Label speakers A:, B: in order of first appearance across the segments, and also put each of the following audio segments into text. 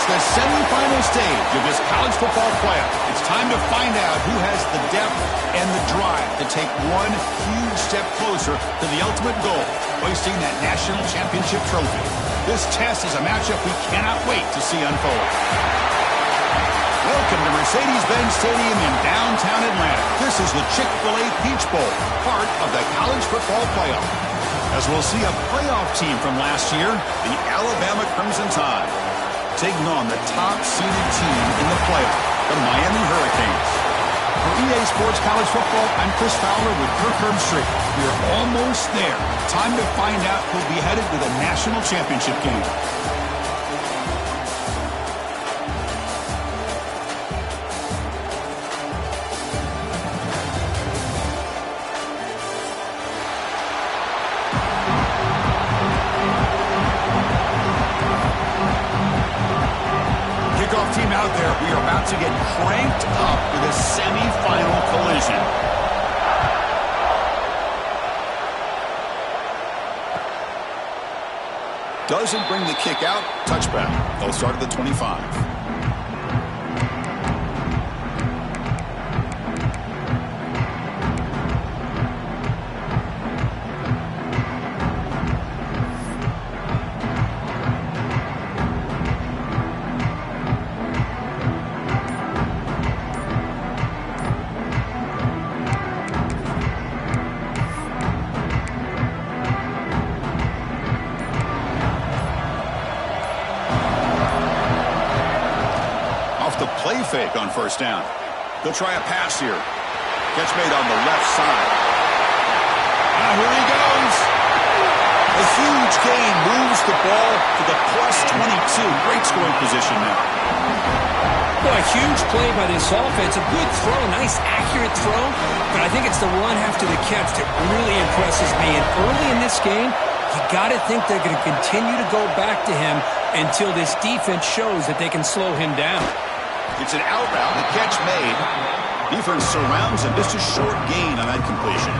A: the semifinal stage of this college football playoff. It's time to find out who has the depth and the drive to take one huge step closer to the ultimate goal, hoisting that national championship trophy. This test is a matchup we cannot wait to see unfold. Welcome to Mercedes-Benz Stadium in downtown Atlanta. This is the Chick-fil-A Peach Bowl, part of the college football playoff. As we'll see a playoff team from last year, the Alabama Crimson Tide, taking on the top-seeded team in the playoff, the Miami Hurricanes. For EA Sports College Football, I'm Chris Fowler with Kirk Herbstreit. We're almost there. Time to find out who'll be headed to the national championship game. Team out there, we are about to get cranked up with a semi-final collision. Doesn't bring the kick out. Touchback. They'll start at the 25. Play fake on first down. They'll try a pass here. Catch made on the left side. And here he goes. A huge gain moves the ball to the +22. Great scoring position now.
B: Well, a huge play by this offense. A good throw, nice accurate throw. But I think it's the run after the catch that really impresses me. And early in this game, you got to think they're going to continue to go back to him until this defense shows that they can slow him down.
A: It's an out route, the catch made. Defense surrounds him, just a short gain on that completion.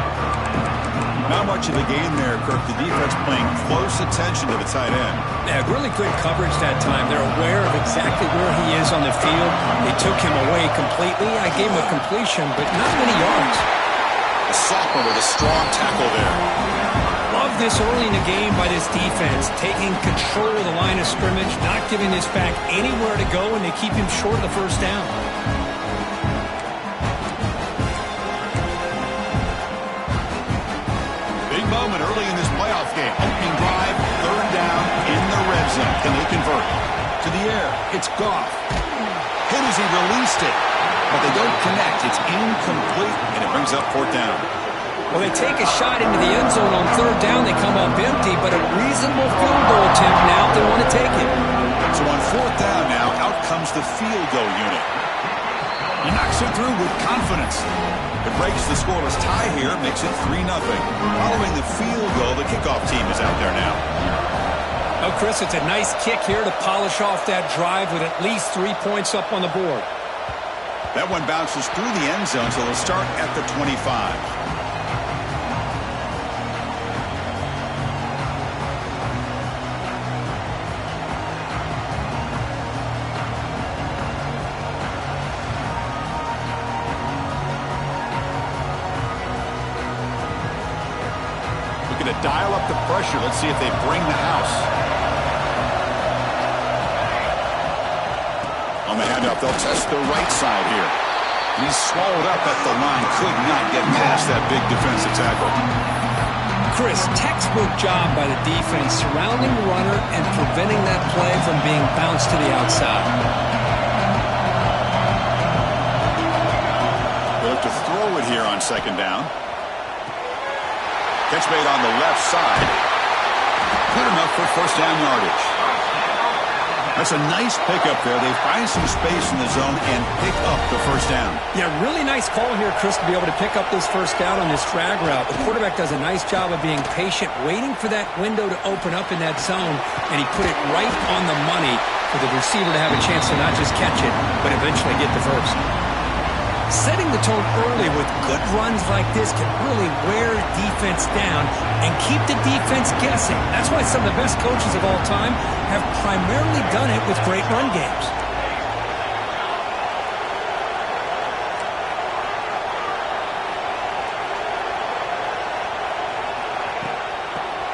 A: Not much of a gain there, Kirk. The defense paying close attention to the tight end.
B: Yeah, really good coverage that time. They're aware of exactly where he is on the field. They took him away completely. I gave him a completion, but not many yards.
A: A sophomore with a strong tackle there.
B: Love this early in the game by this defense, taking control of the line of scrimmage, not giving this back anywhere to go, and they keep him short of the first down.
A: Big moment early in this playoff game. Opening drive, third down in the red zone. Can they convert? To the air, it's Goff. Hit as he released it, but they don't connect. It's incomplete, and it brings up fourth down.
B: Well, they take a shot into the end zone on third down. They come up empty, but a reasonable field goal attempt now if they want to take it.
A: So on fourth down now, out comes the field goal unit. He knocks it through with confidence. It breaks the scoreless tie here, makes it 3-0. Following the field goal, the kickoff team is out there now.
B: Oh, Chris, it's a nice kick here to polish off that drive with at least 3 points up on the board.
A: That one bounces through the end zone, so they'll start at the 25. To dial up the pressure. Let's see if they bring the house. On the handoff, they'll test the right side here. And he's swallowed up at the line. Could not get past that big defensive tackle.
B: Chris, textbook job by the defense surrounding the runner and preventing that play from being bounced to the outside.
A: They'll look to throw it here on second down. Catch made on the left side. Good enough for first down yardage. That's a nice pickup there. They find some space in the zone and pick up the first down.
B: Yeah, really nice call here, Chris, to be able to pick up this first down on this drag route. The quarterback does a nice job of being patient, waiting for that window to open up in that zone, and he put it right on the money for the receiver to have a chance to not just catch it, but eventually get the first. Setting the tone early with good runs like this can really wear defense down and keep the defense guessing. That's why some of the best coaches of all time have primarily done it with great run games.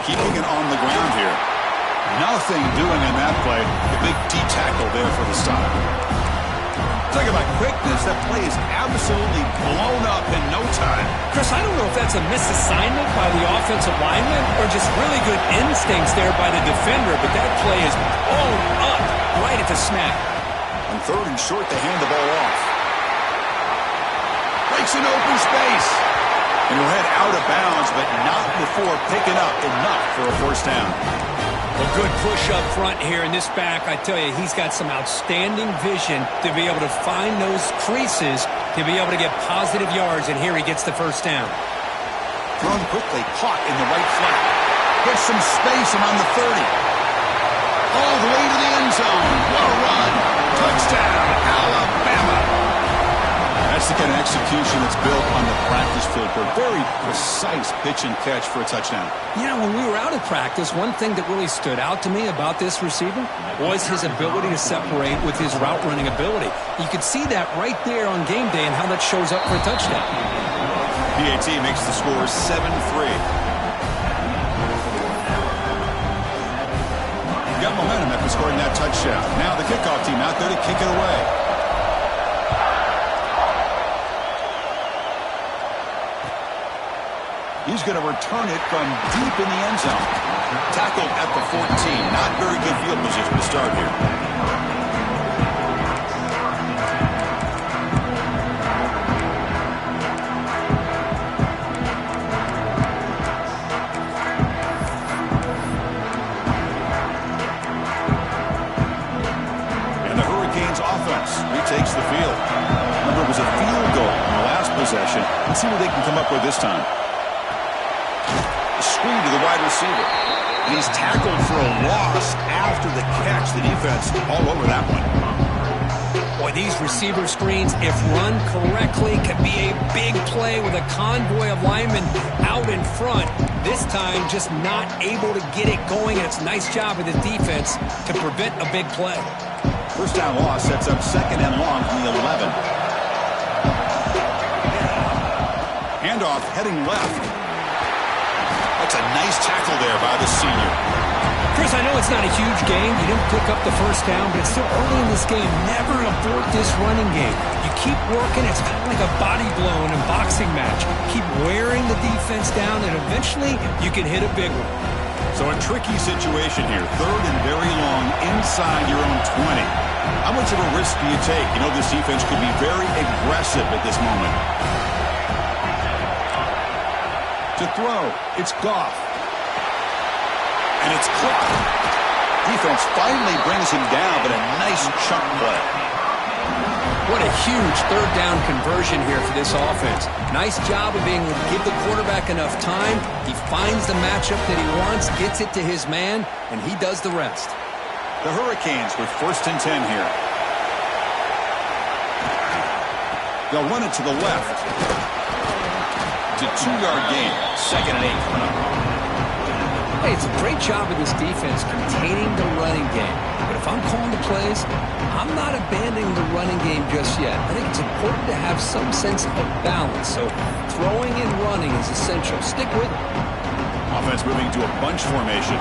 A: Keeping it on the ground here. Nothing doing in that play. The big D-tackle there for the stop. Talk about quickness. That play is absolutely blown up in no time.
B: Chris, I don't know if that's a misassignment by the offensive lineman or just really good instincts there by the defender, but that play is blown up right at the snap.
A: On third and short, they hand the ball off. Breaks an open space. And he'll head out of bounds, but not before picking up enough for a first down.
B: A good push up front here in this back. I tell you, he's got some outstanding vision to be able to find those creases, to be able to get positive yards, and here he gets the first down.
A: Thrown quickly, caught in the right flat. Gets some space around the 30. All the way to the end zone. What a run. Touchdown, Alabama. That's the kind of execution that's built on the practice field for a very precise pitch and catch for a touchdown.
B: You know, when we were out at practice, one thing that really stood out to me about this receiver was his ability to separate with his route running ability. You could see that right there on game day and how that shows up for a touchdown.
A: PAT makes the score 7-3. Got momentum after scoring that touchdown. Now the kickoff team out there to kick it away. He's going to return it from deep in the end zone. Tackled at the 14. Not very good field position to start here. And the Hurricanes offense retakes the field. Remember, it was a field goal in the last possession. Let's see what they can come up with this time. Screen to the wide receiver. And he's tackled for a loss after the catch. The defense all over that one.
B: Boy, these receiver screens, if run correctly, can be a big play with a convoy of linemen out in front. This time, just not able to get it going, and it's a nice job of the defense to prevent a big play.
A: First down loss sets up second and long from the 11. Handoff heading left. That's a nice tackle there by the senior.
B: Chris, I know it's not a huge game. You didn't pick up the first down, but it's still early in this game. Never abort this running game. You keep working. It's kind of like a body blow in a boxing match. Keep wearing the defense down, and eventually you can hit a big one.
A: So a tricky situation here. Third and very long inside your own 20. How much of a risk do you take? You know this defense could be very aggressive at this moment. To throw, it's Goff. And it's caught. Defense finally brings him down, but a nice chunk play.
B: What a huge third down conversion here for this offense. Nice job of being able to give the quarterback enough time. He finds the matchup that he wants, gets it to his man, and he does the rest.
A: The Hurricanes with first and 10 here. They'll run it to the left. It's a 2-yard gain. Second and 8 coming up.
B: Hey, it's a great job of this defense containing the running game. But if I'm calling the plays, I'm not abandoning the running game just yet. I think it's important to have some sense of balance. So throwing and running is essential. Stick with it.
A: Offense moving to a bunch formation.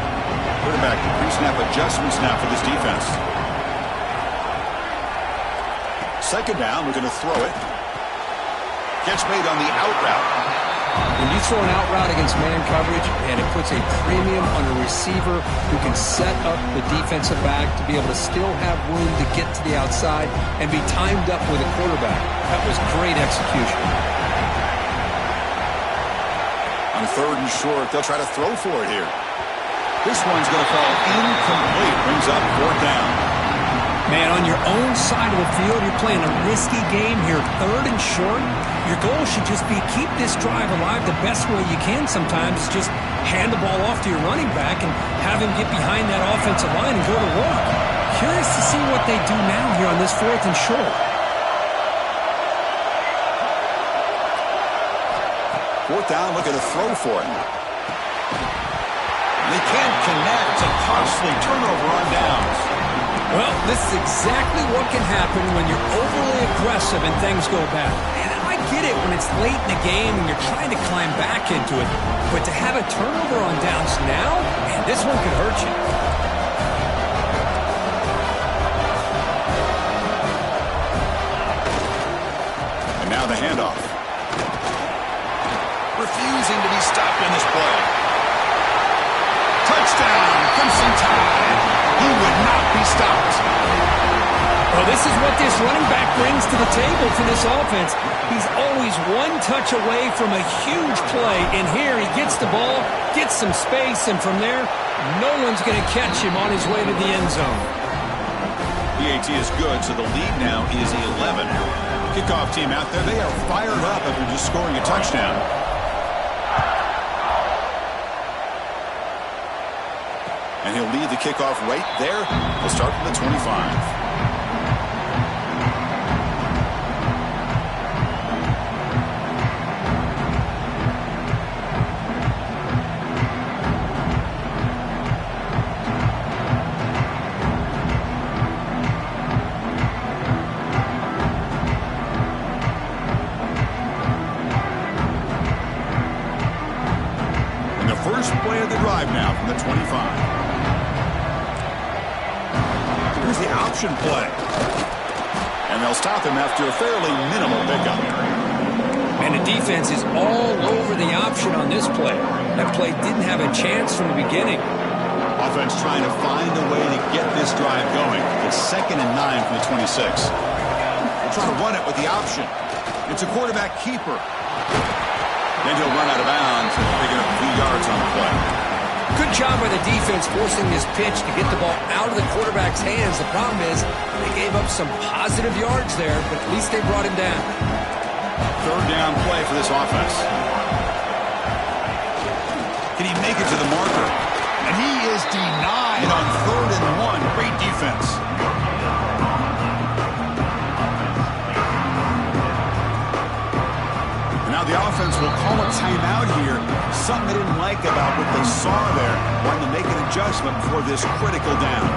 A: Quarterback pre-snap adjustments now for this defense. Second down, we're going to throw it. Catch made on the out route.
B: When you throw an out route against man coverage, and it puts a premium on a receiver who can set up the defensive back to be able to still have room to get to the outside and be timed up with a quarterback. That was great execution.
A: On third and short, they'll try to throw for it here. This one's going to fall incomplete. Brings up fourth down.
B: Man, on your own side of the field, you're playing a risky game here. Third and short, your goal should just be keep this drive alive the best way you can sometimes. Just hand the ball off to your running back and have him get behind that offensive line and go to work. Curious to see what they do now here on this fourth and short.
A: Fourth down, looking to throw for it. They can't connect. A costly turnover on downs.
B: Well, this is exactly what can happen when you're overly aggressive and things go bad. And I get it when it's late in the game and you're trying to climb back into it. But to have a turnover on downs now, man, this one could hurt you.
A: And now the handoff. Refusing to be stopped in this play. Touchdown, Crimson Tide. He would not be stopped.
B: Well, this is what this running back brings to the table for this offense. He's always one touch away from a huge play. And here he gets the ball, gets some space, and from there, no one's going to catch him on his way to the end zone.
A: PAT is good, so the lead now is 11. Kickoff team out there, they are fired up after just scoring a touchdown. And he'll lead the kickoff right there. He'll start from the 25. And the first play of the drive now from the 25. Here's the option play. And they'll stop him after a fairly minimal pickup.
B: And the defense is all over the option on this play. That play didn't have a chance from the beginning.
A: Offense trying to find a way to get this drive going. It's 2nd and 9 from the 26. They'll try to run it with the option. It's a quarterback keeper. Then he'll run out of bounds, picking up a few yards on the play.
B: Good job by the defense forcing this pitch to get the ball out of the quarterback's hands. The problem is they gave up some positive yards there, but at least they brought him down.
A: Third down play for this offense. Can he make it to the marker? And he is denied on 3rd and 1. Great defense. Now the offense will call a timeout here. Something they didn't like about what they saw there. Wanting to make an adjustment for this critical down.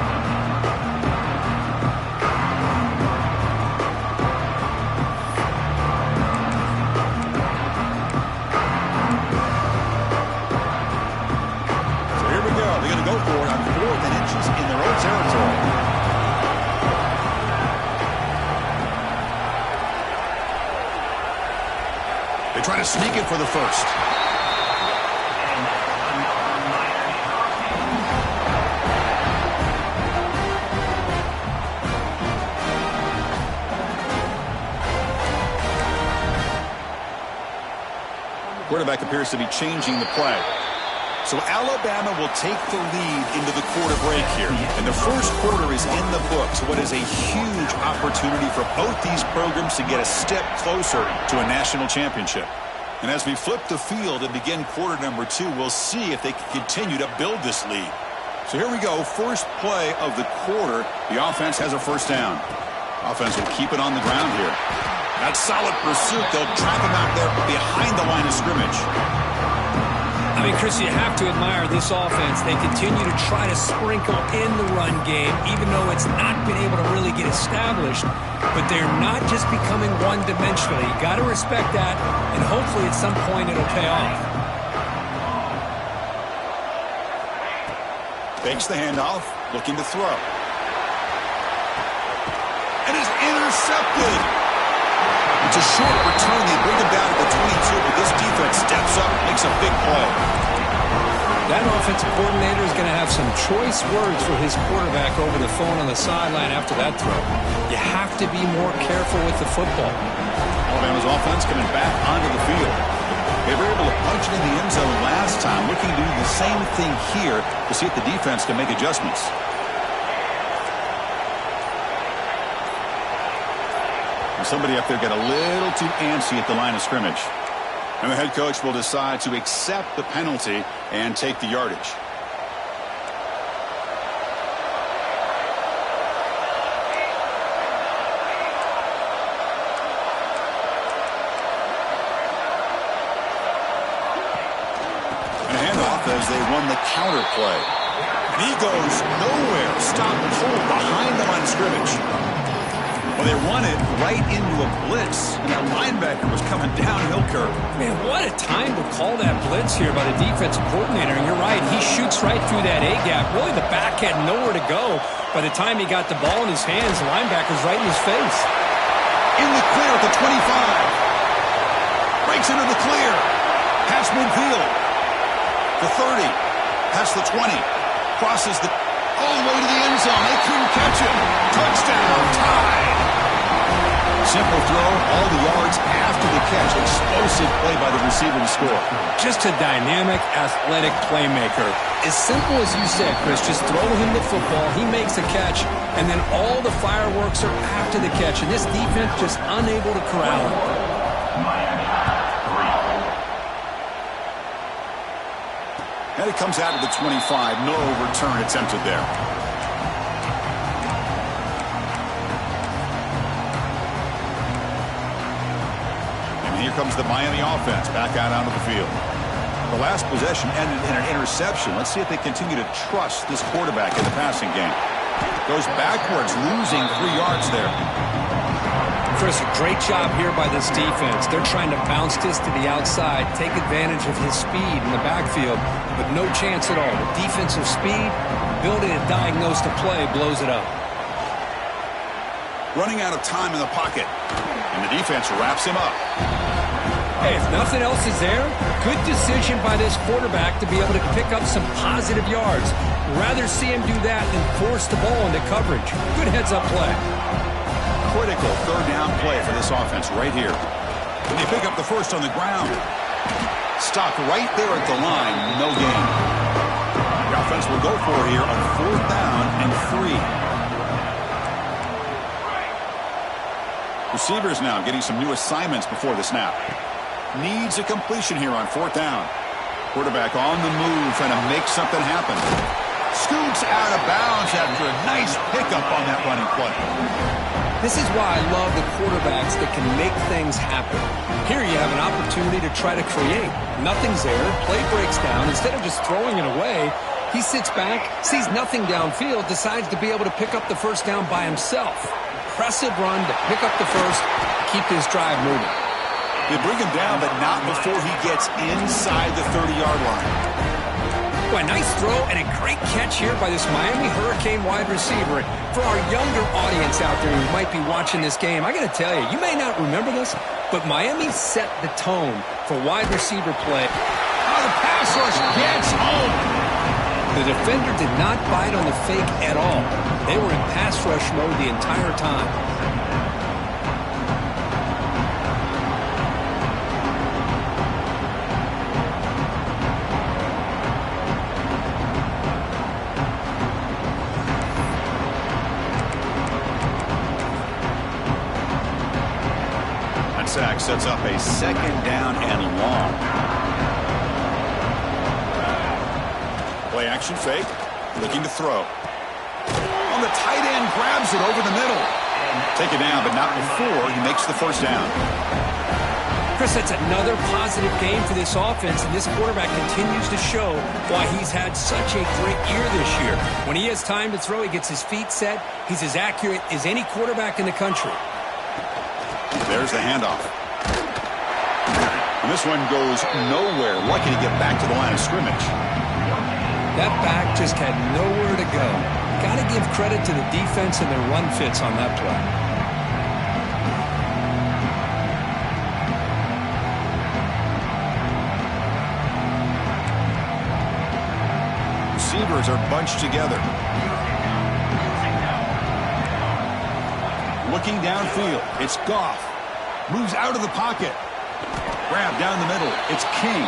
A: So here we go. They're going to go for it on 4th and inches in their own territory. They try to sneak it for the first. Quarterback appears to be changing the play. So Alabama will take the lead into the quarter break here. And the first quarter is in the books. What is a huge opportunity for both these programs to get a step closer to a national championship. And as we flip the field and begin quarter number 2, we'll see if they can continue to build this lead. So here we go. First play of the quarter. The offense has a first down. Offense will keep it on the ground here. That solid pursuit. They'll trap him out there behind the line of scrimmage.
B: I mean, Chris, you have to admire this offense. They continue to try to sprinkle in the run game, even though it's not been able to really get established. But they're not just becoming one-dimensional. You got to respect that, and hopefully at some point it'll pay off.
A: Fakes the handoff, looking to throw. And is intercepted. It's a short return. They bring him down to the 22, but this defense steps up, makes a big play.
B: That offensive coordinator is going to have some choice words for his quarterback over the phone on the sideline after that throw. You have to be more careful with the football.
A: Alabama's offense coming back onto the field. They were able to punch it in the end zone last time, looking to do the same thing here to see if the defense can make adjustments. Somebody up there got a little too antsy at the line of scrimmage. And the head coach will decide to accept the penalty and take the yardage. as they run the counter play. And he goes nowhere. Stop and hold behind the line of scrimmage. Well, they run it right into a blitz, and that linebacker was coming downhill curve.
B: Man, what a time to call that blitz here by the defensive coordinator. And you're right, he shoots right through that A-gap. Really, the back had nowhere to go. By the time he got the ball in his hands, the linebacker's right in his face.
A: In the clear at the 25. Breaks into the clear. Past midfield. The 30. Past the 20. Crosses the all the way to the end zone. They couldn't catch him. Touchdown, tied. Simple throw, all the yards after the catch. Explosive play by the receiver to score.
B: Just a dynamic, athletic playmaker. As simple as you said, Chris, just throw him the football, he makes a catch, and then all the fireworks are after the catch. And this defense just unable to corral him.
A: And it comes out of the 25. No return attempted there. Here comes the Miami offense back out onto the field. The last possession ended in an interception. Let's see if they continue to trust this quarterback in the passing game. Goes backwards, losing 3 yards there.
B: Chris, a great job here by this defense. They're trying to bounce this to the outside, take advantage of his speed in the backfield, but no chance at all. The defensive speed, ability to diagnose the play, blows it up.
A: Running out of time in the pocket, and the defense wraps him up.
B: Hey, if nothing else is there, good decision by this quarterback to be able to pick up some positive yards. Rather see him do that than force the ball into coverage. Good heads-up play.
A: Critical third down play for this offense right here. And they pick up the first on the ground. Stopped right there at the line, no gain. The offense will go for it here on 4th down and 3. Receivers now getting some new assignments before the snap. Needs a completion here on 4th down. Quarterback on the move, trying to make something happen. Scoots out of bounds after a nice pickup on that running play.
B: This is why I love the quarterbacks that can make things happen. Here you have an opportunity to try to create. Nothing's there. Play breaks down. Instead of just throwing it away, he sits back, sees nothing downfield, decides to be able to pick up the first down by himself. Impressive run to pick up the first, keep this drive moving.
A: They bring him down, but not before he gets inside the 30-yard line.
B: Boy, nice throw and a great catch here by this Miami Hurricane wide receiver. For our younger audience out there who might be watching this game, I got to tell you, you may not remember this, but Miami set the tone for wide receiver play.
A: Oh, the pass rush gets home.
B: The defender did not bite on the fake at all. They were in pass rush mode the entire time.
A: That sack sets up a 2nd down and long. Play action fake, looking to throw. On the tight end, grabs it over the middle. Take it down, but not before he makes the first down.
B: Chris, that's another positive game for this offense, and this quarterback continues to show why he's had such a great year this year. When he has time to throw, he gets his feet set. He's as accurate as any quarterback in the country.
A: There's the handoff. And this one goes nowhere. Lucky to get back to the line of scrimmage.
B: That back just had nowhere to go. Got to give credit to the defense and their run fits on that play.
A: Receivers are bunched together. Looking downfield, it's Goff. Moves out of the pocket. Grab down the middle. It's King.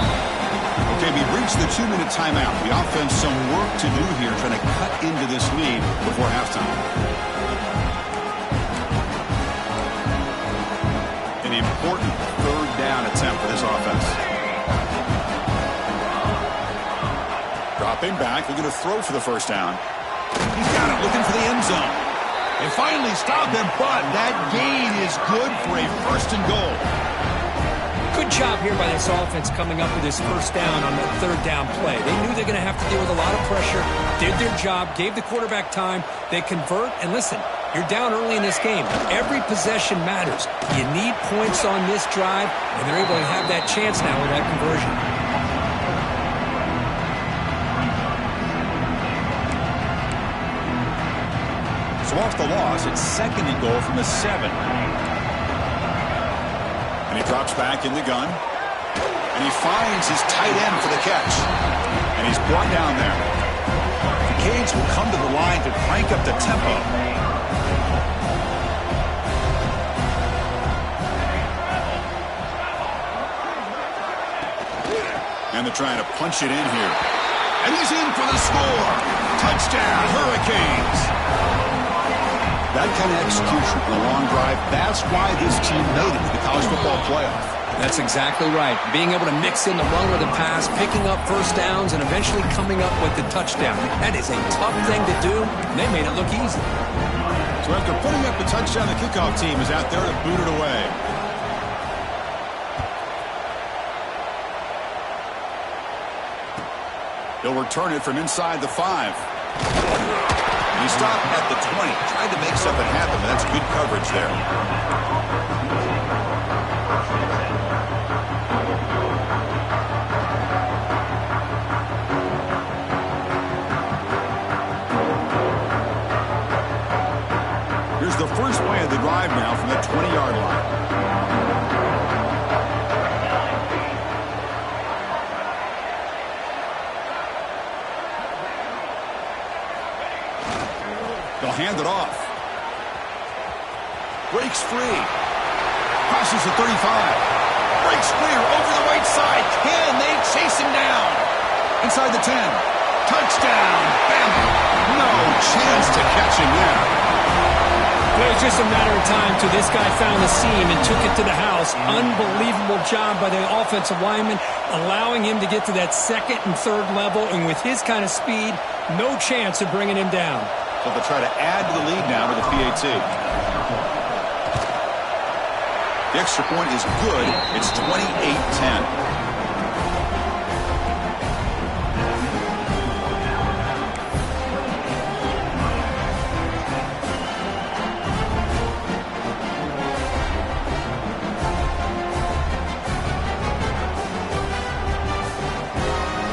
A: Okay, we've reached the 2-minute timeout. The offense some work to do here, trying to cut into this lead before halftime. An important 3rd down attempt for this offense. Dropping back, looking to throw for the first down. He's got it, looking for the end zone. They finally stop him, but that gain is good for a 1st and goal.
B: Good job here by this offense coming up with this first down on that third down play. They knew they're going to have to deal with a lot of pressure, did their job, gave the quarterback time. They convert, and listen, you're down early in this game. Every possession matters. You need points on this drive, and they're able to have that chance now with that conversion.
A: So off the loss, it's 2nd and goal from the 7. And he drops back in the gun. And he finds his tight end for the catch. And he's brought down there. The Canes will come to the line to crank up the tempo. And they're trying to punch it in here. And he's in for the score. Touchdown, Hurricanes. That kind of execution for a long drive, that's why this team made it to the college football playoff.
B: That's exactly right. Being able to mix in the run with the pass, picking up first downs, and eventually coming up with the touchdown. That is a tough thing to do, and they made it look easy.
A: So after putting up the touchdown, the kickoff team is out there to boot it away. He'll return it from inside the 5. He stopped at the 20, tried to make something happen, but that's good coverage there. Here's the first play of the drive now from the 20-yard line. They'll hand it off. Breaks free. Crosses the 35. Breaks free over the right side. Can they chase him down? Inside the 10. Touchdown. Bama. No chance to catch him there.
B: It was just a matter of time till this guy found the seam and took it to the house. Unbelievable job by the offensive lineman, allowing him to get to that 2nd and 3rd level. And with his kind of speed, no chance of bringing him down.
A: So they'll try to add to the lead now with the PAT. The extra point is good. It's 28-10.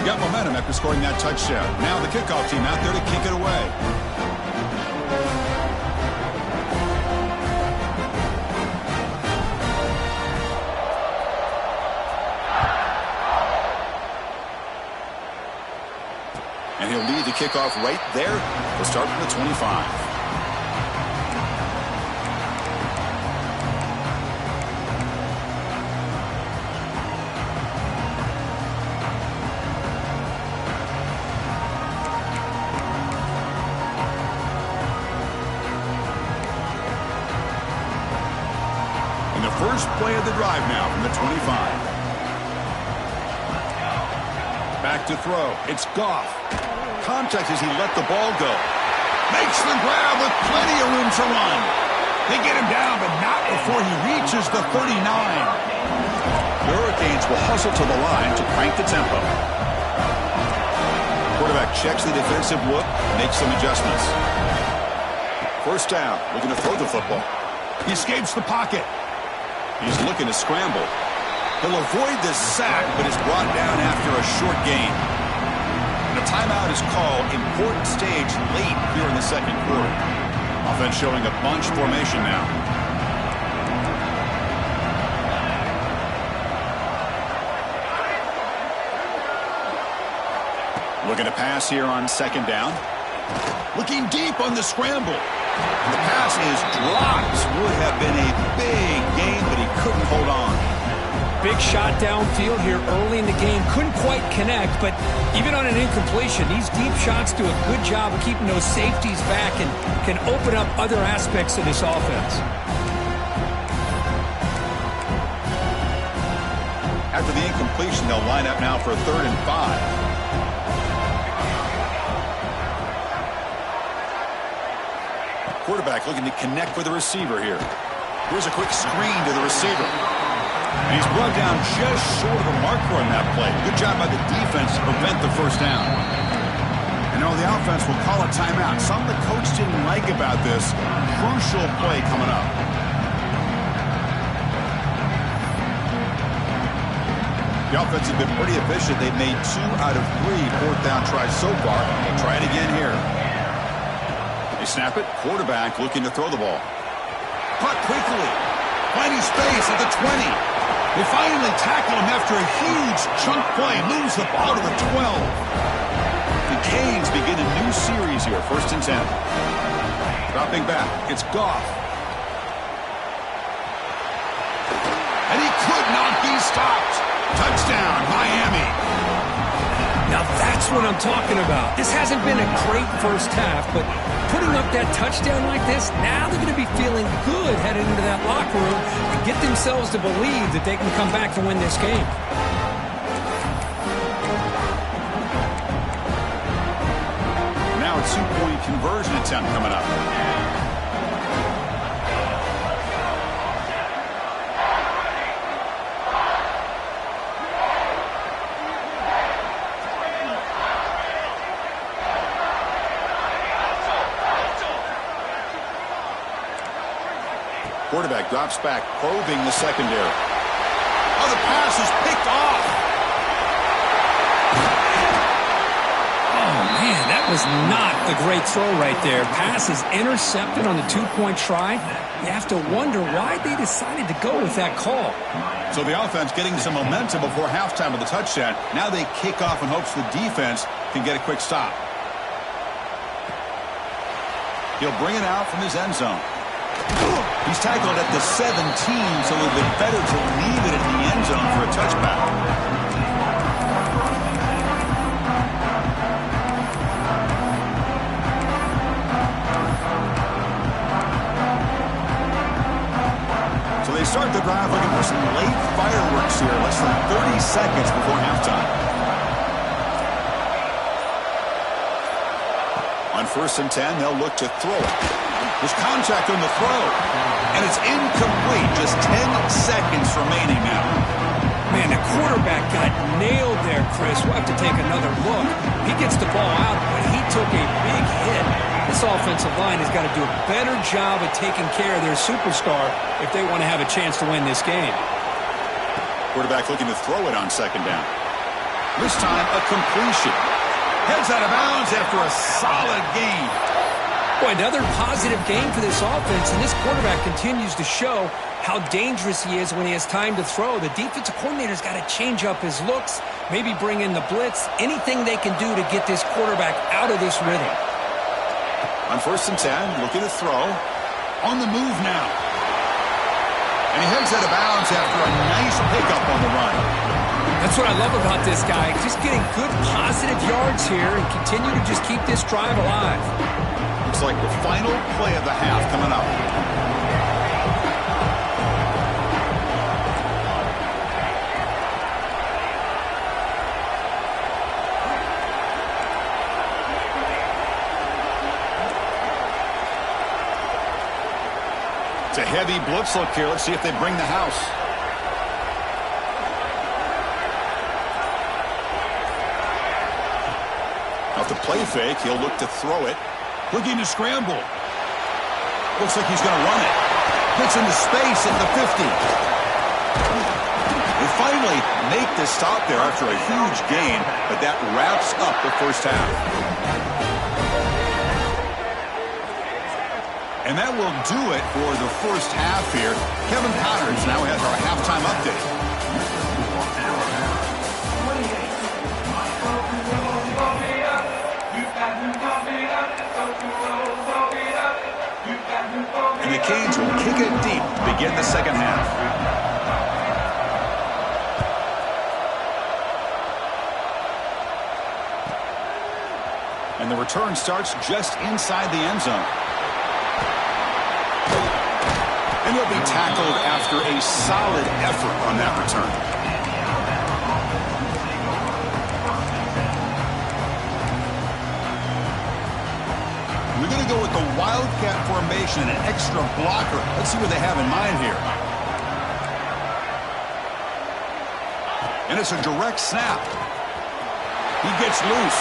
A: Got momentum after scoring that touchdown. Now the kickoff team out there to kick it away. And he'll lead the kickoff right there. We'll start from the 25. And the first play of the drive now from the 25. Back to throw. It's Goff. Contact as he let the ball go. Makes the grab with plenty of room to run. They get him down, but not before he reaches the 39. The Hurricanes will hustle to the line to crank the tempo. Quarterback checks the defensive look, makes some adjustments. First down, looking to throw the football. He escapes the pocket. He's looking to scramble. He'll avoid the sack, but is brought down after a short gain. And a timeout is called. Important stage late here in the 2nd quarter. Offense showing a bunch formation now. Looking to pass here on 2nd down. Looking deep on the scramble. And the pass is dropped. Would have been a big gain, but he couldn't hold on.
B: Big shot downfield here early in the game. Couldn't quite connect, but even on an incompletion, these deep shots do a good job of keeping those safeties back and can open up other aspects of this offense.
A: After the incompletion, they'll line up now for a 3rd and 5. Quarterback looking to connect with the receiver here. Here's a quick screen to the receiver. And he's brought down just short of the marker on that play. Good job by the defense to prevent the first down. And now the offense will call a timeout. Something the coach didn't like about this. Crucial play coming up. The offense has been pretty efficient. They've made 2 out of 3 fourth down tries so far. They'll try it again here. They snap it. Quarterback looking to throw the ball. Caught quickly. Finding space at the 20. They finally tackle him after a huge chunk play. Moves the ball to the 12. The Canes begin a new series here. 1st and 10. Dropping back. It's Goff. And he could not be stopped. Touchdown, Miami.
B: Now that's what I'm talking about. This hasn't been a great first half, but putting up that touchdown like this, now they're going to be feeling good headed into that locker room and get themselves to believe that they can come back to win this game.
A: Now a 2-point conversion attempt coming up. Quarterback drops back, probing the secondary. Oh, the pass is picked off.
B: Oh, man, that was not a great throw right there. Pass is intercepted on the 2-point try. You have to wonder why they decided to go with that call.
A: So the offense getting some momentum before halftime with the touchdown. Now they kick off in hopes the defense can get a quick stop. He'll bring it out from his end zone. He's tackled at the 17, so it would have been better to leave it in the end zone for a touchback. So they start the drive looking for some late fireworks here, less than 30 seconds before halftime. On 1st and 10, they'll look to throw it. There's contact on the throw. And it's incomplete. Just 10 seconds remaining now.
B: Man, the quarterback got nailed there, Chris. We'll have to take another look. He gets the ball out, but he took a big hit. This offensive line has got to do a better job of taking care of their superstar if they want to have a chance to win this game.
A: Quarterback looking to throw it on 2nd down. This time, a completion. Heads out of bounds after a solid game.
B: Boy, another positive game for this offense, and this quarterback continues to show how dangerous he is when he has time to throw. The defensive coordinator's got to change up his looks, maybe bring in the blitz, anything they can do to get this quarterback out of this rhythm.
A: On 1st and 10, looking to throw. On the move now. And he heads out of bounds after a nice pickup on the run.
B: That's what I love about this guy. Just getting good positive yards here and continue to just keep this drive alive.
A: Looks like the final play of the half coming up. It's a heavy blitz look here. Let's see if they bring the house. Off the play fake, he'll look to throw it. Looking to scramble. Looks like he's going to run it. Gets into space at the 50. They finally make the stop there after a huge gain, but that wraps up the first half. And that will do it for the first half here. Kevin Connors now has our halftime update. And the Canes will kick it deep to begin the second half. And the return starts just inside the end zone. And he'll be tackled after a solid effort on that return. We're going to go with the Wildcat formation and an extra blocker. Let's see what they have in mind here. And it's a direct snap. He gets loose.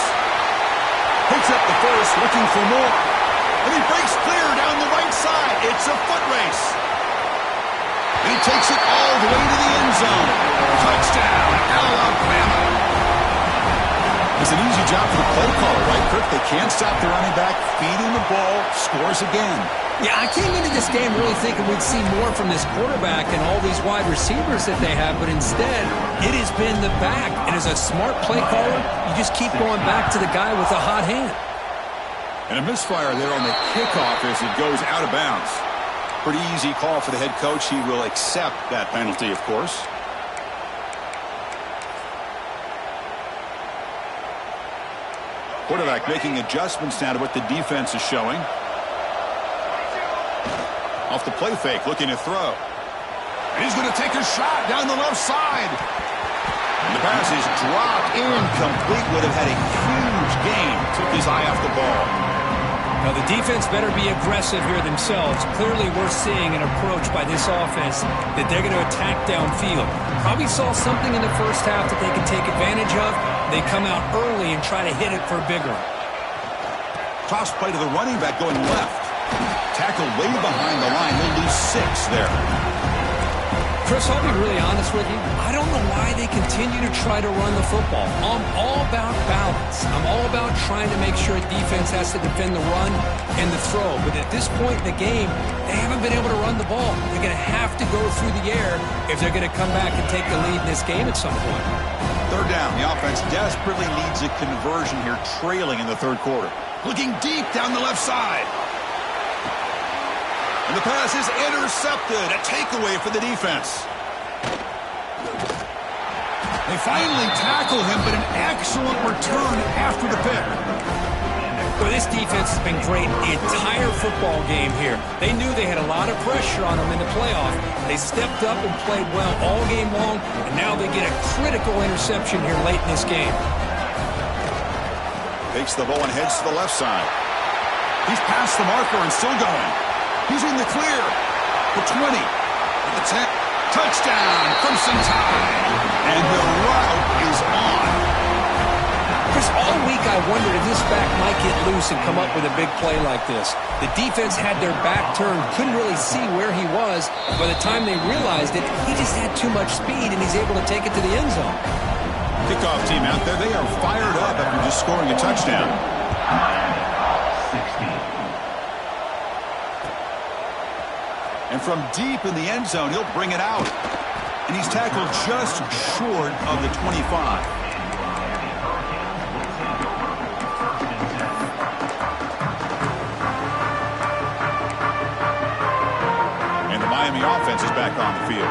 A: Picks up the first, looking for more. And he breaks clear down the right side. It's a foot race. And he takes it all the way to the end zone. Touchdown, Alabama. It's an easy job for the play caller, right, Kirk? They can't stop the running back, feeding the ball, scores again.
B: Yeah, I came into this game really thinking we'd see more from this quarterback and all these wide receivers that they have, but instead, it has been the back. And as a smart play caller, you just keep going back to the guy with the hot hand.
A: And a misfire there on the kickoff as it goes out of bounds. Pretty easy call for the head coach. He will accept that penalty, of course. Quarterback making adjustments now to what the defense is showing. Off the play fake, looking to throw. And he's going to take a shot down the left side. And the pass is dropped incomplete. Would have had a huge gain. Took his eye off the ball.
B: Now, the defense better be aggressive here themselves. Clearly, we're seeing an approach by this offense that they're going to attack downfield. Probably saw something in the first half that they can take advantage of. They come out early and try to hit it for bigger.
A: Toss play to the running back going left. Tackle way behind the line. They'll lose 6 there.
B: Chris, I'll be really honest with you. I don't know why they continue to try to run the football. I'm all about balance. I'm all about trying to make sure defense has to defend the run and the throw. But at this point in the game, they haven't been able to run the ball. They're going to have to go through the air if they're going to come back and take the lead in this game at some point.
A: Third down. The offense desperately needs a conversion here, trailing in the third quarter. Looking deep down the left side. And the pass is intercepted. A takeaway for the defense. They finally tackle him, but an excellent return after the pick.
B: Well, this defense has been great the entire football game here. They knew they had a lot of pressure on them in the playoff. They stepped up and played well all game long, and now they get a critical interception here late in this game.
A: Takes the ball and heads to the left side. He's past the marker and still going. He's in the clear. The 20. The 10. Touchdown, Crimson Tide. And the route is on.
B: Chris, all week I wondered if this back might get loose and come up with a big play like this. The defense had their back turned, couldn't really see where he was. By the time they realized it, he just had too much speed, and he's able to take it to the end zone.
A: Kickoff team out there, they are fired up after just scoring a touchdown.
C: 16.
A: And from deep in the end zone, he'll bring it out. And he's tackled just short of the 25. And the Miami offense is back on the field.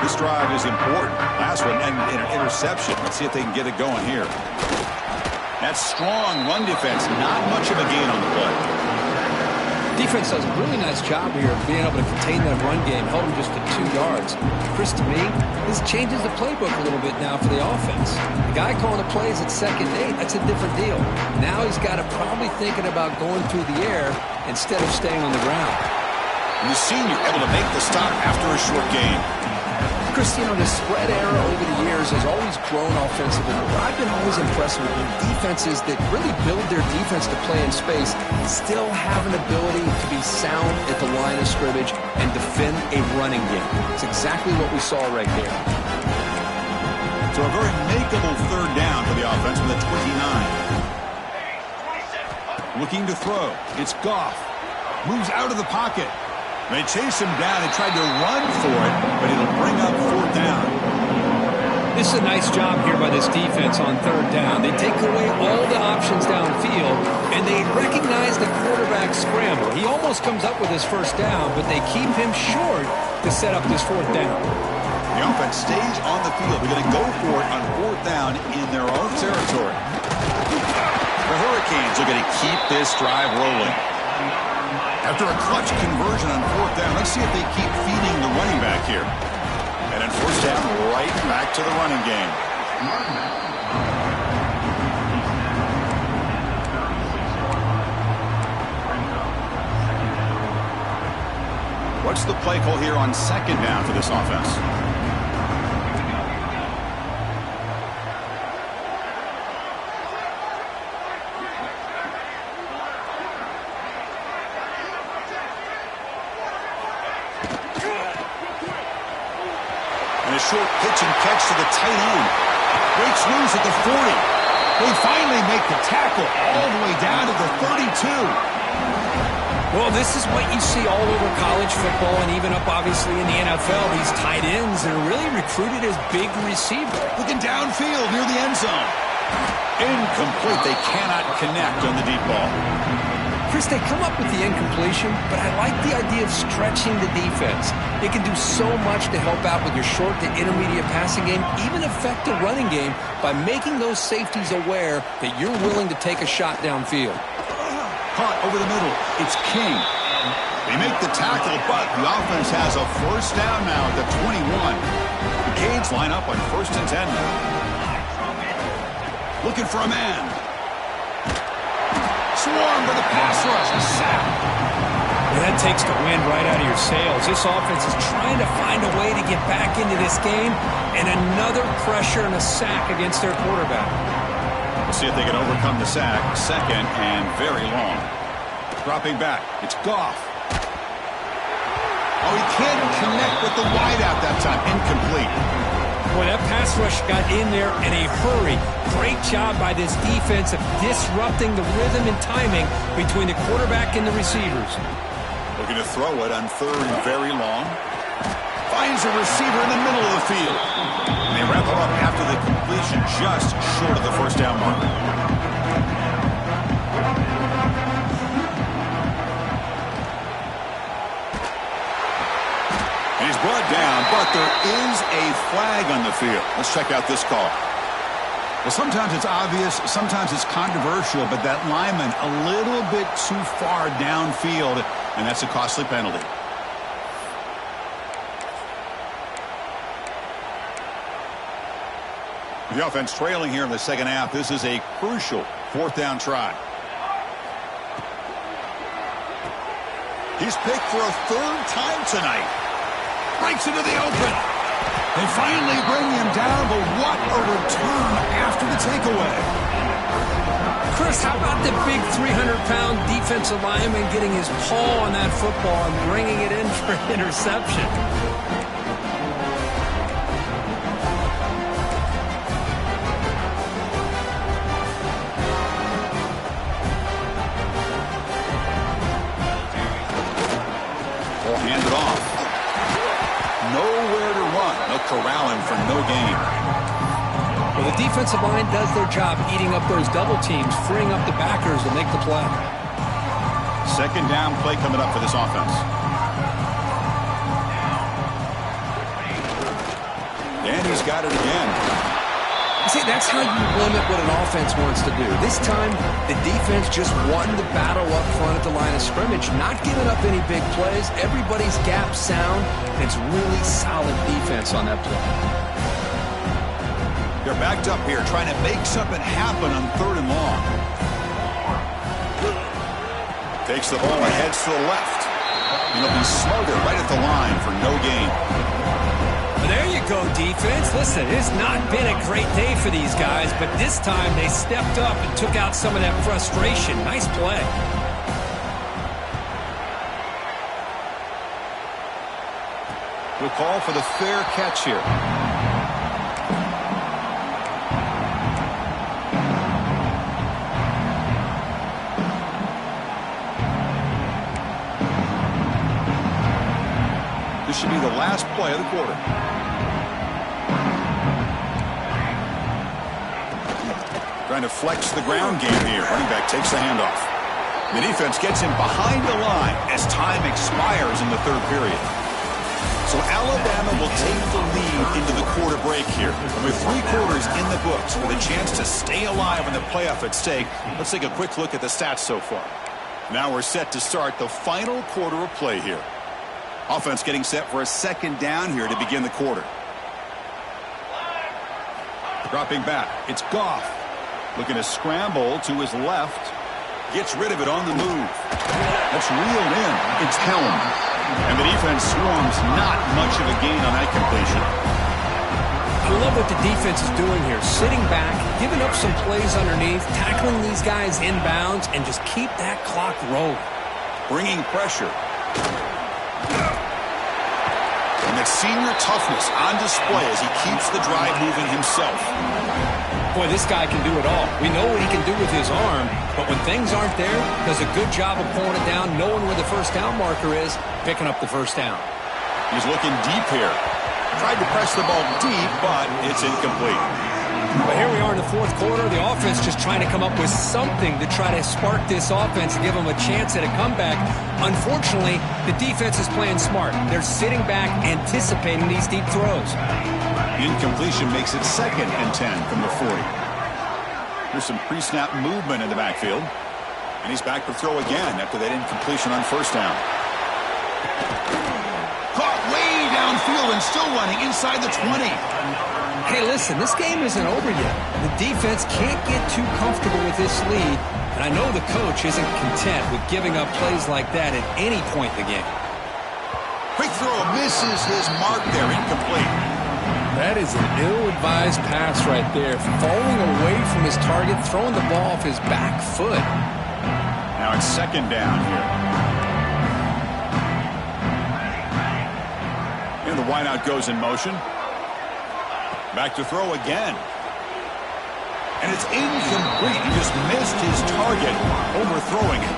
A: This drive is important. Last one ended in an interception. Let's see if they can get it going here. That strong run defense, not much of a gain on the play.
B: Defense does a really nice job here of being able to contain that run game, held him just to 2 yards. Chris, to me, this changes the playbook a little bit now for the offense. The guy calling the plays at 2nd and 8, that's a different deal. Now he's got to probably thinking about going through the air instead of staying on the ground.
A: And the senior able to make the stop after a short game.
B: Chris, you know, the spread era over the years has always grown offensively. But I've been always impressed with defenses that really build their defense to play in space, still have an ability to be sound at the line of scrimmage and defend a running game. It's exactly what we saw right there.
A: So a very makeable third down for the offense with a 29. Looking to throw. It's Goff. Moves out of the pocket. They chase him down and tried to run for it, but it'll bring up 4th down.
B: This is a nice job here by this defense on 3rd down. They take away all the options downfield, and they recognize the quarterback scramble. He almost comes up with his 1st down, but they keep him short to set up this 4th down.
A: The offense stays on the field. They're going to go for it on 4th down in their own territory. The Hurricanes are going to keep this drive rolling. After a clutch conversion on 4th down, let's see if they keep feeding the running back here. And then 4th down, right back to the running game. What's the play call here on 2nd down for this offense? short pitch and catch to the tight end. Breaks loose at the 40. They finally make the tackle all the way down to the 32.
B: Well, this is what you see all over college football and even up, obviously, in the NFL. These tight ends are really recruited as big receivers.
A: Looking downfield near the end zone. Incomplete. They cannot connect on the deep ball.
B: Chris, they come up with the incompletion, but I like the idea of stretching the defense. It can do so much to help out with your short to intermediate passing game, even affect the running game by making those safeties aware that you're willing to take a shot downfield.
A: Caught over the middle. It's King. They make the tackle, but the offense has a first down now at the 21. The Canes line up on 1st and 10 now. Looking for a man. Swarm for the pass rush. A sack.
B: Well, that takes the wind right out of your sails. This offense is trying to find a way to get back into this game, and another pressure and a sack against their quarterback.
A: We'll see if they can overcome the sack. Second and very long. Dropping back. It's Goff. Oh, he can't connect with the wideout that time. Incomplete.
B: Boy, that pass rush got in there in a hurry. Great job by this defense of disrupting the rhythm and timing between the quarterback and the receivers.
A: Looking to throw it on 3rd and very long. Finds a receiver in the middle of the field. And they wrap him up after the completion just short of the first down mark. And he's brought down, but there is a flag on the field. Let's check out this call. Well, sometimes it's obvious, sometimes it's controversial, but that lineman a little bit too far downfield, and that's a costly penalty. The offense trailing here in the second half. This is a crucial 4th down try. He's picked for a 3rd time tonight. Breaks into the open. They finally bring him down, but what a return after the takeaway.
B: Chris, how about the big 300-pound defensive lineman getting his paw on that football and bringing it in for an interception?
A: Hand it off. Nowhere to run. They'll corral him for no gain.
B: Well, the defensive line does their job eating up those double teams, freeing up the backers to make the play.
A: Second down play coming up for this offense. And he's got it again.
B: See, that's how you limit what an offense wants to do. This time, the defense just won the battle up front at the line of scrimmage, not giving up any big plays. Everybody's gap sound, and it's really solid defense on that play.
A: They're backed up here, trying to make something happen on 3rd and long. Takes the ball and heads to the left. And he'll be smothered right at the line for no gain.
B: There you go, defense. Listen, it's not been a great day for these guys, but this time they stepped up and took out some of that frustration. Nice play.
A: We'll call for the fair catch here. This should be the last play of the quarter. Trying to flex the ground game here. Running back takes the handoff. The defense gets him behind the line as time expires in the 3rd period. So Alabama will take the lead into the quarter break here. With 3 quarters in the books with a chance to stay alive in the playoff at stake, let's take a quick look at the stats so far. Now we're set to start the final quarter of play here. Offense getting set for a second down here to begin the quarter. Dropping back. It's Goff. Looking to scramble to his left. Gets rid of it on the move. That's reeled in. It's Helm. And the defense swarms. Not much of a gain on that completion.
B: I love what the defense is doing here. Sitting back, giving up some plays underneath, tackling these guys inbounds, and just keep that clock rolling.
A: Bringing pressure. And the Like senior toughness on display as he keeps the drive moving himself.
B: Boy, this guy can do it all. We know what he can do with his arm, but when things aren't there, does a good job of pulling it down, knowing where the first down marker is, picking up the first down.
A: He's looking deep here. Tried to press the ball deep, but it's incomplete.
B: But here we are in the fourth quarter. The offense just trying to come up with something to try to spark this offense and give them a chance at a comeback. Unfortunately, the defense is playing smart. They're sitting back, anticipating these deep throws.
A: Incompletion makes it 2nd and 10 from the 40. Here's some pre-snap movement in the backfield. And he's back to throw again after that incompletion on first down. Caught way downfield and still running inside the 20.
B: Hey, listen, this game isn't over yet. The defense can't get too comfortable with this lead, and I know the coach isn't content with giving up plays like that at any point in the game.
A: Quick throw misses his mark there, incomplete.
B: That is an ill-advised pass right there. Falling away from his target, throwing the ball off his back foot.
A: Now it's 2nd down here. And the wideout goes in motion. Back to throw again. And it's incomplete. He just missed his target, overthrowing it.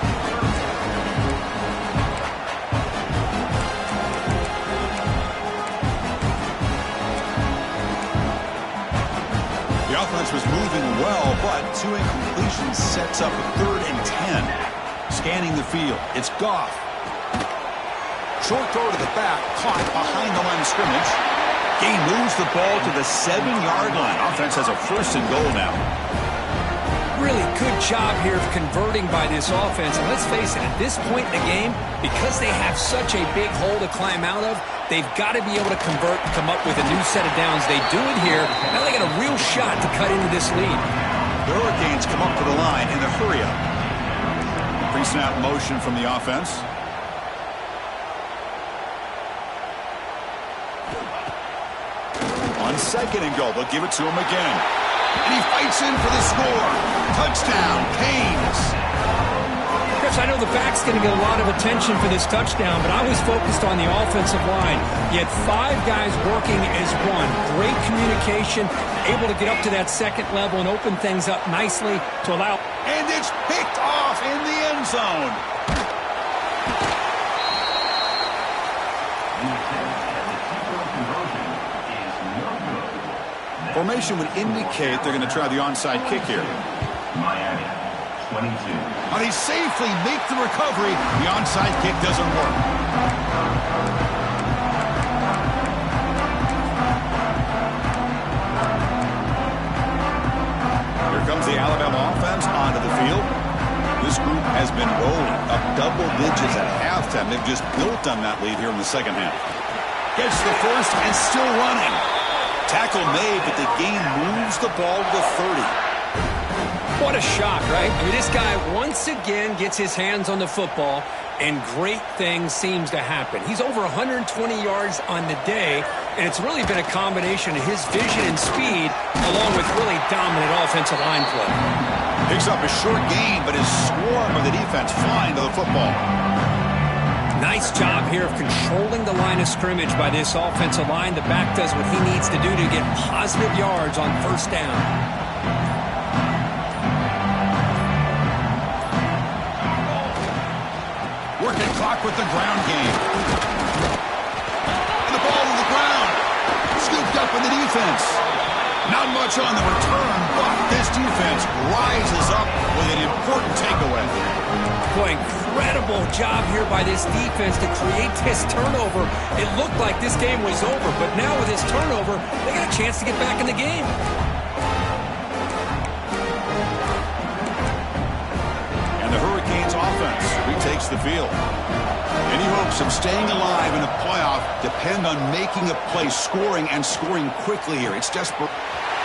A: The offense was moving well, but 2 incompletions sets up a 3rd and 10. Scanning the field. It's Goff. Short throw to the back, caught behind the line of scrimmage. He moves the ball to the 7-yard line. Offense has a 1st and goal now.
B: Really good job here of converting by this offense. And let's face it, at this point in the game, because they have such a big hole to climb out of, they've got to be able to convert and come up with a new set of downs. They do it here. Now they got a real shot to cut into this lead.
A: The Hurricanes come up to the line in a hurry-up. Pre-snap motion from the offense. On 2nd and goal, they'll give it to him again. And he fights in for the score. Touchdown, Canes.
B: Chris, I know the back's going to get a lot of attention for this touchdown, but I was focused on the offensive line. You had 5 guys working as one. Great communication, able to get up to that 2nd level and open things up nicely to allow.
A: And it's picked off in the end zone. Formation would indicate they're going to try the onside kick here.
C: Miami, 22.
A: But they safely make the recovery. The onside kick doesn't work. Here comes the Alabama offense onto the field. This group has been rolling up double digits at halftime. They've just built on that lead here in the 2nd half. Gets the 1st and still running. Tackle made, but the game moves the ball to the 30.
B: What a shot, right? I mean, this guy once again gets his hands on the football, and great things seems to happen. He's over 120 yards on the day, and it's really been a combination of his vision and speed, along with really dominant offensive line play.
A: Picks up a short gain, but his swarm of the defense flying to the football.
B: Nice job here of controlling the line of scrimmage by this offensive line. The back does what he needs to do to get positive yards on first down.
A: Working clock with the ground game. And the ball to the ground. Scooped up in the defense. Not much on the return, but this defense rises up with an important takeaway.
B: Boy, incredible job here by this defense to create this turnover. It looked like this game was over, but now with this turnover, they got a chance to get back in the game.
A: And the Hurricanes offense retakes the field. Any hopes of staying alive in a playoff depend on making a play, scoring, and scoring quickly here. It's desperate.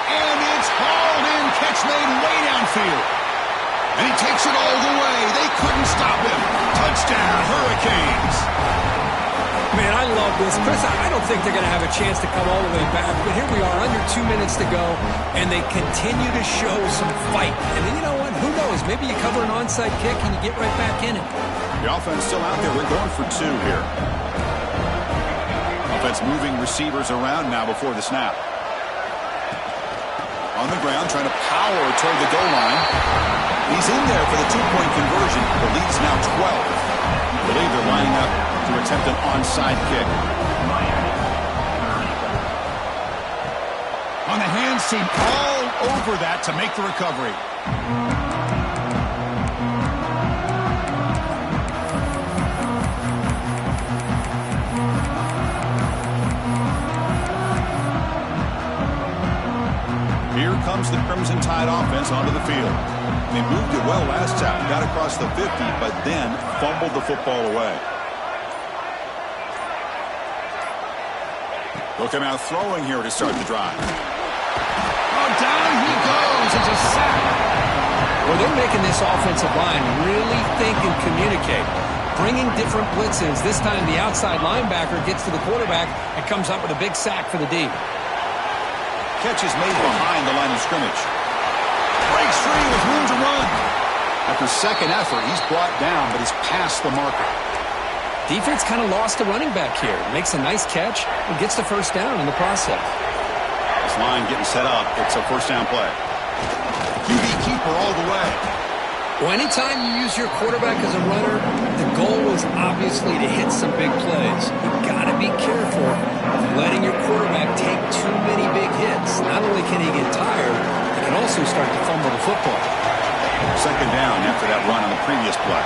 A: And it's hauled in, catch made way downfield. And he takes it all the way. They couldn't stop him. Touchdown, Hurricanes.
B: Man, I love this. Chris, I don't think they're going to have a chance to come all the way back, but here we are, under 2 minutes to go, and they continue to show some fight. And then you know what? Who knows? Maybe you cover an onside kick and you get right back in it.
A: The offense still out there. They're going for 2 here. A offense moving receivers around now before the snap. On the ground, trying to power toward the goal line. He's in there for the two-point conversion. The lead's now 12. I believe they're lining up to attempt an onside kick. On the hands team, all over that to make the recovery. Here comes the Crimson Tide offense onto the field. They moved it well last time, got across the 50, but then fumbled the football away. Looking out throwing here to start the drive. Oh, down he goes. It's a sack.
B: Well, they're making this offensive line really think and communicate. Bringing different blitzes. This time the outside linebacker gets to the quarterback and comes up with a big sack for the D.
A: Catch is made behind the line of scrimmage. Breaks free with room to run. After second effort, he's brought down, but he's past the marker.
B: Defense kind of lost a running back here. Makes a nice catch and gets the first down in the process.
A: This line getting set up. It's a first down play. QB keeper all the way.
B: Well, anytime you use your quarterback as a runner, the goal is obviously to hit some big plays. You've got to be careful of letting your quarterback take too many big hits. Not only can he get tired, he can also start to fumble the football.
A: Second down after that run on the previous play.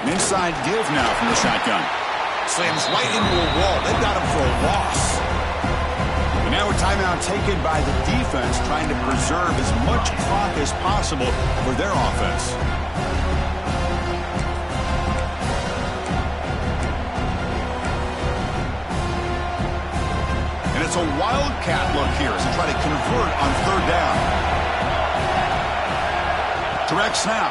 A: An inside give now from the shotgun. Slams right into a wall. They've got him for a loss. And now a timeout taken by the defense, trying to preserve as much clock as possible for their offense. And it's a wildcat look here as they try to convert on third down. Direct snap.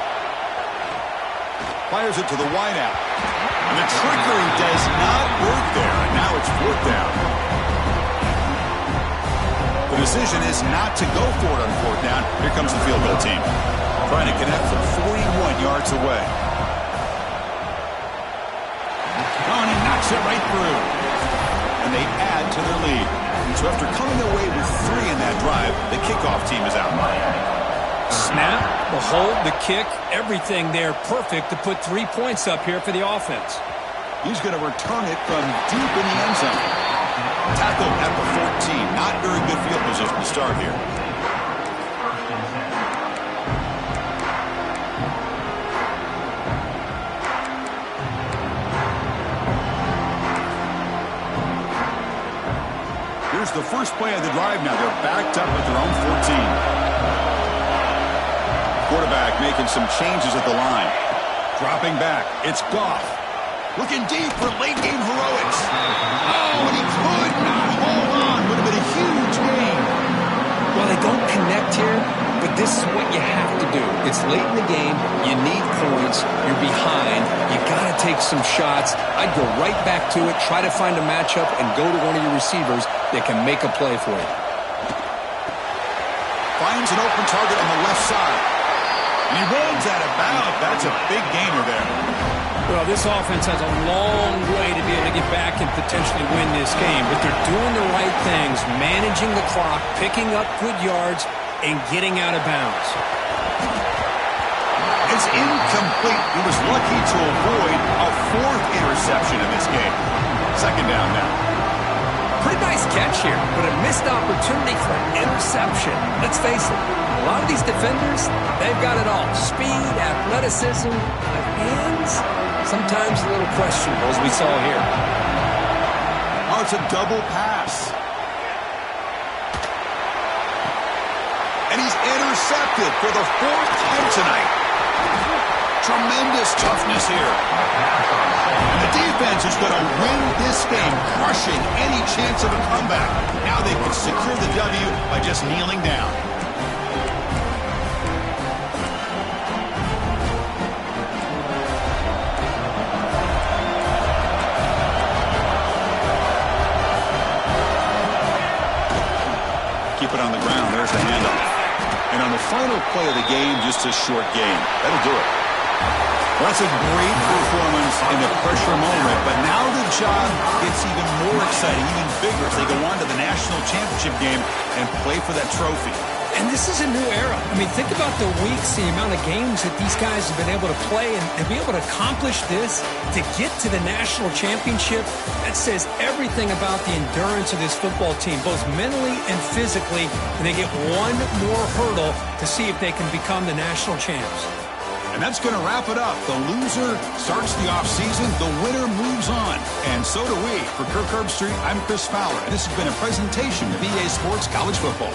A: Fires it to the wideout. And the trickery does not work there. And now it's fourth down. The decision is not to go for it on fourth down. Here comes the field goal team. Trying to connect from 41 yards away. Oh, and he knocks it right through. And they add to their lead. So after coming away with 3 in that drive, the kickoff team is out.
B: Snap, the hold, the kick, everything there perfect to put 3 points up here for the offense.
A: He's going to return it from deep in the end zone. Tackled at the 14. Not very good field position to start here. Here's the first play of the drive now. They're backed up at their own 14. Quarterback making some changes at the line. Dropping back. It's Goff. Looking deep for late-game heroics. Oh, and he could not hold on. Would have been a huge gain.
B: Well, they don't connect here, but this is what you have to do. It's late in the game. You need points. You're behind. You got to take some shots. I'd go right back to it, try to find a matchup, and go to one of your receivers that can make a play for you.
A: Finds an open target on the left side. And he runs out of bounds. That's a big gainer there.
B: Well, this offense has a long way to be able to get back and potentially win this game, but they're doing the right things, managing the clock, picking up good yards, and getting out of bounds.
A: It's incomplete. He was lucky to avoid a 4th interception in this game. Second down now.
B: Pretty nice catch here, but a missed opportunity for an interception. Let's face it, a lot of these defenders, they've got it all. Speed, athleticism, but hands, sometimes a little questionable, as we saw here.
A: Oh, it's a double pass. And he's intercepted for the 4th time tonight. Tremendous toughness here. And the defense is going to win this game, crushing any chance of a comeback. Now they can secure the W by just kneeling down. Keep it on the ground. There's the handoff. And on the final play of the game, just a short game. That'll do it. Well, that's a great performance in the pressure moment, but now the job gets even more exciting, even bigger as they go on to the national championship game and play for that trophy.
B: And this is a new era. I mean, think about the weeks, the amount of games that these guys have been able to play and be able to accomplish this, to get to the national championship. That says everything about the endurance of this football team, both mentally and physically. And they get one more hurdle to see if they can become the national champs.
A: And that's going to wrap it up. The loser starts the offseason. The winner moves on. And so do we. For Kirk Herbstreit, I'm Chris Fowler. And this has been a presentation of EA Sports College Football.